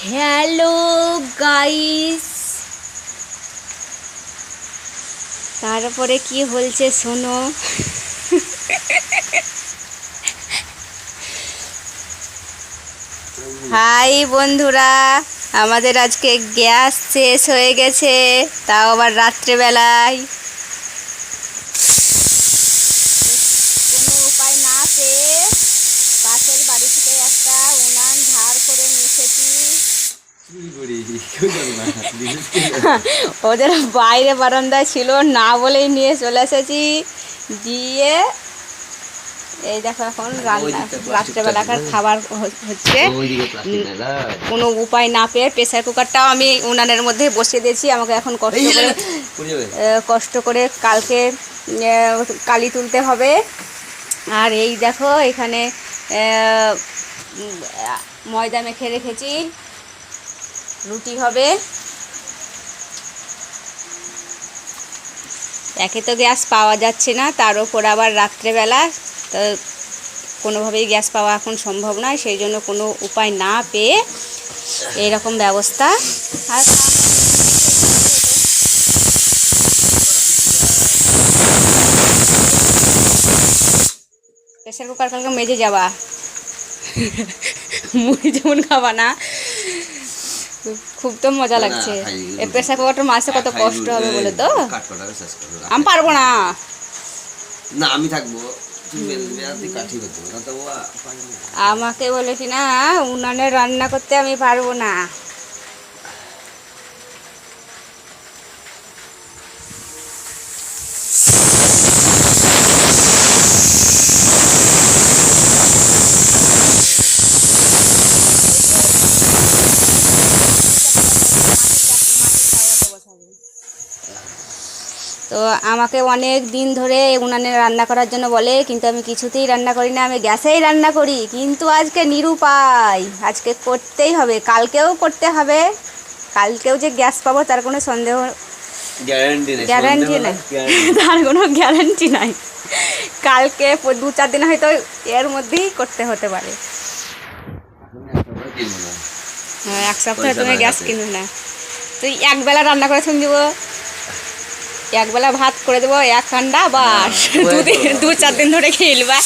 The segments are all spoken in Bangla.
হ্যালো গাইস, তারপরে কি হয়েছে শোনো। হাই বন্ধুরা, আমাদের আজকে গ্যাস শেষ হয়ে গেছে, তাও আবার রাত্রেবেলায়। কোনো উপায় না পেয়ে পাশের বাড়ি থেকে একটা উনান ধার করে নিয়ে এসেছি। ওদের বাইরে বারান্দায় ছিল না বলেই নিয়ে চলে এসেছি। দিয়ে এই দেখো এখন রান্না রাত্রেবেলাকার খাবার হচ্ছে। কোনো উপায় না পেয়ে প্রেসার কুকারটাও আমি উনানের মধ্যে বসিয়ে দিয়েছি। আমাকে এখন কষ্ট করে কালকে কালি তুলতে হবে। আর এই দেখো এখানে ময়দা মেখে রেখেছি, রুটি হবে। একে তো গ্যাস পাওয়া যাচ্ছে না, তার উপর আবার রাত্রেবেলা, তো কোনোভাবেই গ্যাস পাওয়া এখন সম্ভব নয়। সেই জন্য কোনো উপায় না পেয়ে এইরকম ব্যবস্থা। আর প্রেসার কুকার কালকে মেজে যাবা, মুড়ি যেমন খাবা না। খুব তো মজা লাগছে। এই প্রেসার কুকারটা মাসে কত কষ্ট হবে বলে তো। আমি পারবো না। না আমি থাকবো। আমাকে বলে কি না উনানে রান্না করতে আমি পারবো না। তো আমাকে অনেক দিন ধরে উনানে রান্না করার জন্য বলে, কিন্তু আমি কিছুতেই রান্না করি না, আমি গ্যাসেই রান্না করি। কিন্তু আজকে নিরুপায়, আজকে করতেই হবে, কালকেও করতে হবে। কালকেও যে গ্যাস পাবো তার কোনো সন্দেহ গ্যারান্টি নাই, তার কোনো গ্যারান্টি নাই। কালকে 2-4 দিন হয়তো এর মধ্যেই করতে হতে পারে। হ্যাঁ, এক সপ্তাহে তুমি গ্যাস কিনো না। তুই একবেলা রান্না করে শুনে দিব, একবেলা ভাত করে দেবো, এক ঠান্ডা বাস। 2-4 দিন ধরে খেলবা।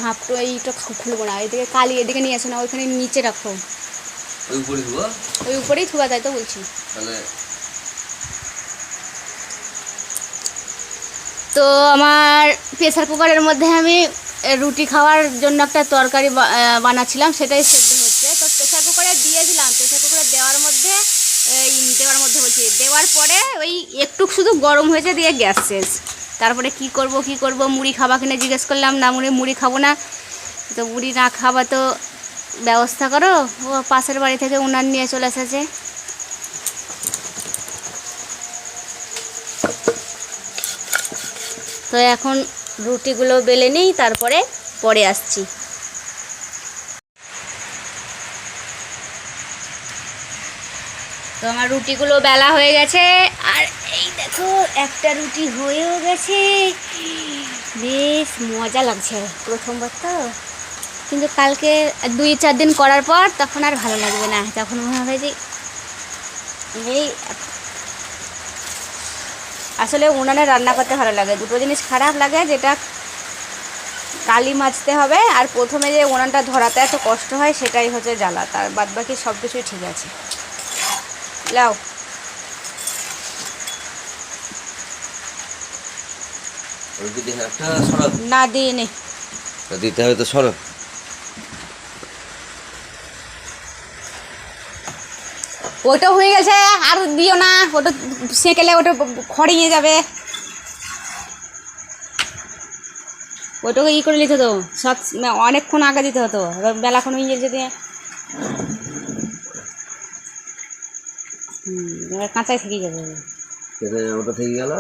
ভাবটো এইটা খুলবো না, এদিকে কালি এদিকে নিয়ে আসো না, ওইখানে নিচে রাখো। ওই উপরেই থুবা, তাই তো বলছি। তো আমার প্রেসার কুকারের মধ্যে আমি রুটি খাওয়ার জন্য একটা তরকারি বানাচ্ছিলাম, সেটাই সেদ্ধ হচ্ছে। তো প্রেসার কুকারে দিয়েছিলাম, প্রেসার কুকারে দেওয়ার মধ্যে দেওয়ার পরে ওই একটু শুধু গরম হয়েছে, দিয়ে গ্যাস শেষ। তারপরে কি করব মুড়ি খাবা কিনে জিজ্ঞেস করলাম, না মুড়ি খাবো না। তো মুড়ি না খাবা তো ব্যবস্থা করো। ও পাশের বাড়ি থেকে উনান নিয়ে চলে এসেছে। তো এখন রুটিগুলো বেলে নিই, তারপরে পরে আসছি। তো আমার রুটিগুলো বেলা হয়ে গেছে, আর এই দেখো একটা রুটি হয়েও গেছে। বেশ মজা লাগছে, প্রথমবার তো। কিন্তু কালকে 2-4 দিন করার পর তখন আর ভালো লাগবে না, তখন মনে হবে যে এই আসলে উনানে রান্না করতে ভালো লাগে। দুটো জিনিস খারাপ লাগে, যেটা কালি মাজতে হবে, আর প্রথমে যে উনানটা ধরাতে এত কষ্ট হয় সেটাই হচ্ছে জ্বালা। তার বাদ বাকি সব কিছুই ঠিক আছে। লাও না দিয়ে নে, দিতে হবে তো। সরব ওটা হয়ে গেছে, আর দিও না। ওটা সেঁকেলে ওটা খড়িয়ে যাবে। ওটাকে করে নিতে হতো, সব অনেকক্ষণ আগে দিতে হতো। এবার বেলাক্ষণ হয়ে যেতে এবার কাঁচাই থেকে যাবে। ওটা থেকে গেল।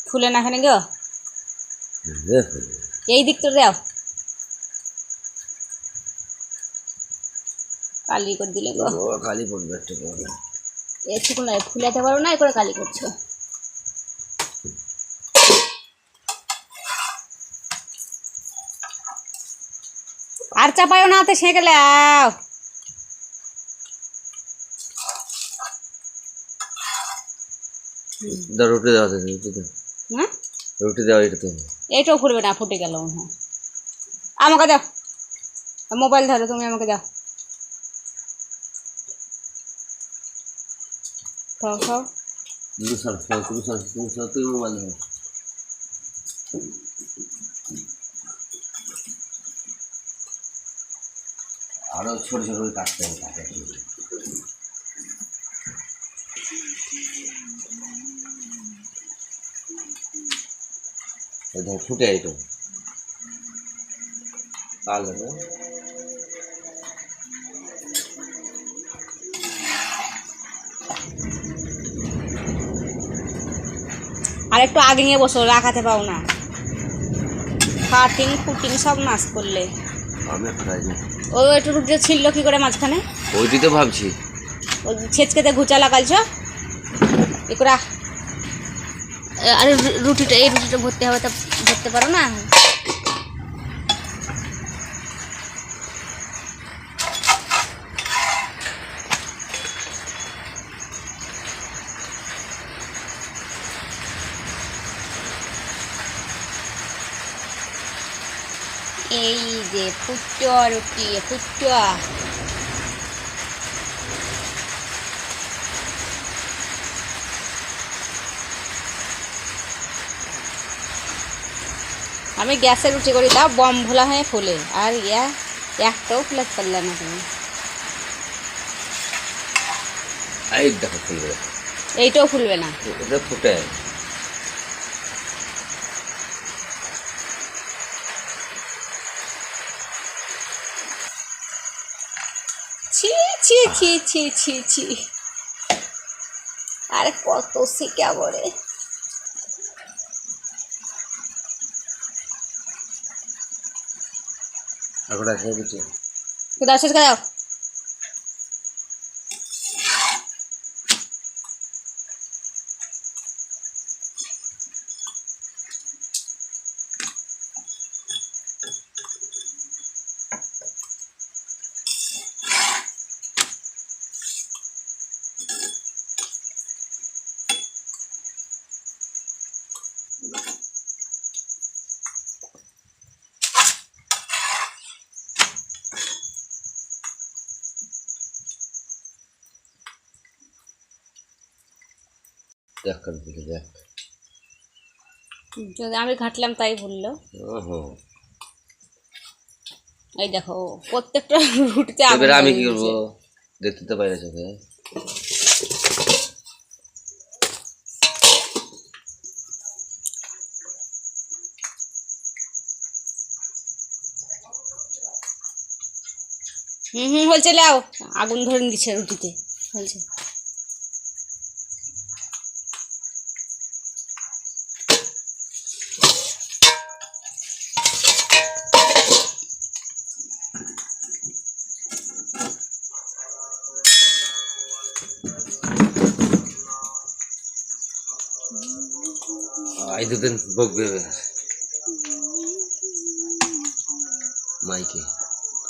ফুলে না খানে গো, এই দিক তো দাও। কালি করে দিলে গো, ও কালি পড়বে একটু করে। একটু নয় ফুলাতে পারো না, এ করে কালি করছো। আর চাপায়ও না, হাতে সেঁকে লাও। দাও রুটি দেওয়া আছে, রুটি দাও, হ্যাঁ রুটি দেওয়া এটা তো। এইটাও ফুলবে না, ফুটে গেল। হ্যাঁ আমাকে দাও, মোবাইল ধরো তুমি, আমাকে দাও। খাও খাও। তুই মোবাইল ধরো। আরো ছোট ছোট করে কাটতে হবে, ধর ফুটে আইতো তাহলে আর একটু আগে নিয়ে বসো, রাখাতে পাও না, কাটিং ফুটিং সব নাশ করলে। আমি খাই না। ও একটু রুটি ছিল কি করে মাঝখানে, ওইটি তো ভাবছি। ওই ছেচকেতে ঘুচা লাগালছ এ করে। আরে রুটিটা, এই রুটিটা ভরতে হবে, তা ভরতে পারো না। এই যে ফুটুয়া রুটি, ফুটুয়া। আমি গ্যাসে রুটি করি, তাও বম ভোলা হয়ে ফুলে, আর একটাও ফুলাতে পারলে না তুমি। এই দেখো ফুলবে, এইটাও ফুলবে না। এটা ফুটে। ছি ছি ছি ছি ছি ছি, আরে কত শিকা বলে। এখন আসলে দিচ্ছি। দাও সেটা দাও। দেখ করে দিকে দেখ। যদি আমি ঘাটলাম তাই বললো। ওহো, এই দেখো প্রত্যেকটা রুটিতে আগুন এবারে আমি ধরে কি গেছে। করবো, দেখতে তো পাই না চোখে। বলছে লাও, আগুন ধরে দিচ্ছে রুটিতে বলছে। এই দুদিন বকবে মাইকে।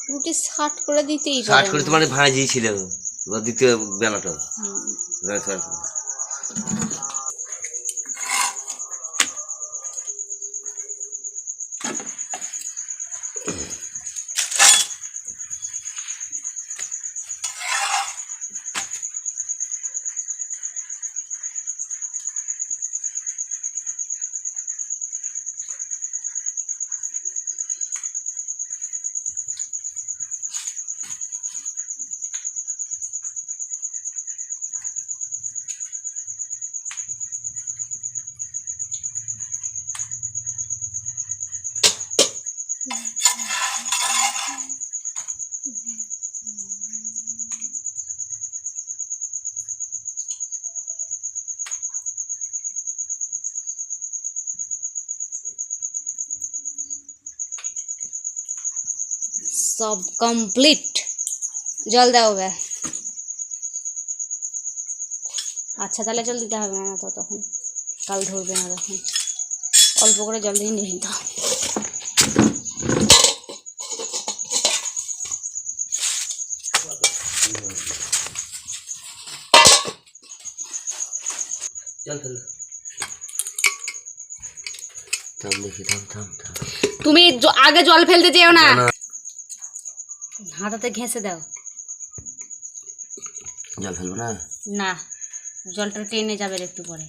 রুটি শার্ট করে দিতেই শার্ট পারে করে না। তো মানে ভাঁজি ছিল দ্বিতীয় বেলাটা। সব কমপ্লিট। জল দাও বে। আচ্ছা তাহলে জল দিতে হবে না তো, তখন কাল ধরবে না তখন। অল্প করে জল দিয়ে নিয়ে নিতে হবে। চল ফেলো। থাম দেখি, থাম থাম থাম। তুমি আগে জল ফেলতে যেও না, না, না। হাতাতে ঘেঁষে দাও। জল ফেলবো না। না, জলটা টেনে যাবে একটু পরে।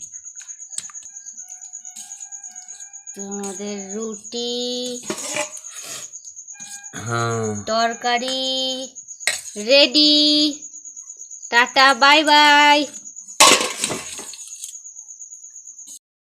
তোমাদের রুটি হ্যাঁ। তরকারি রেডি। Tata bye bye.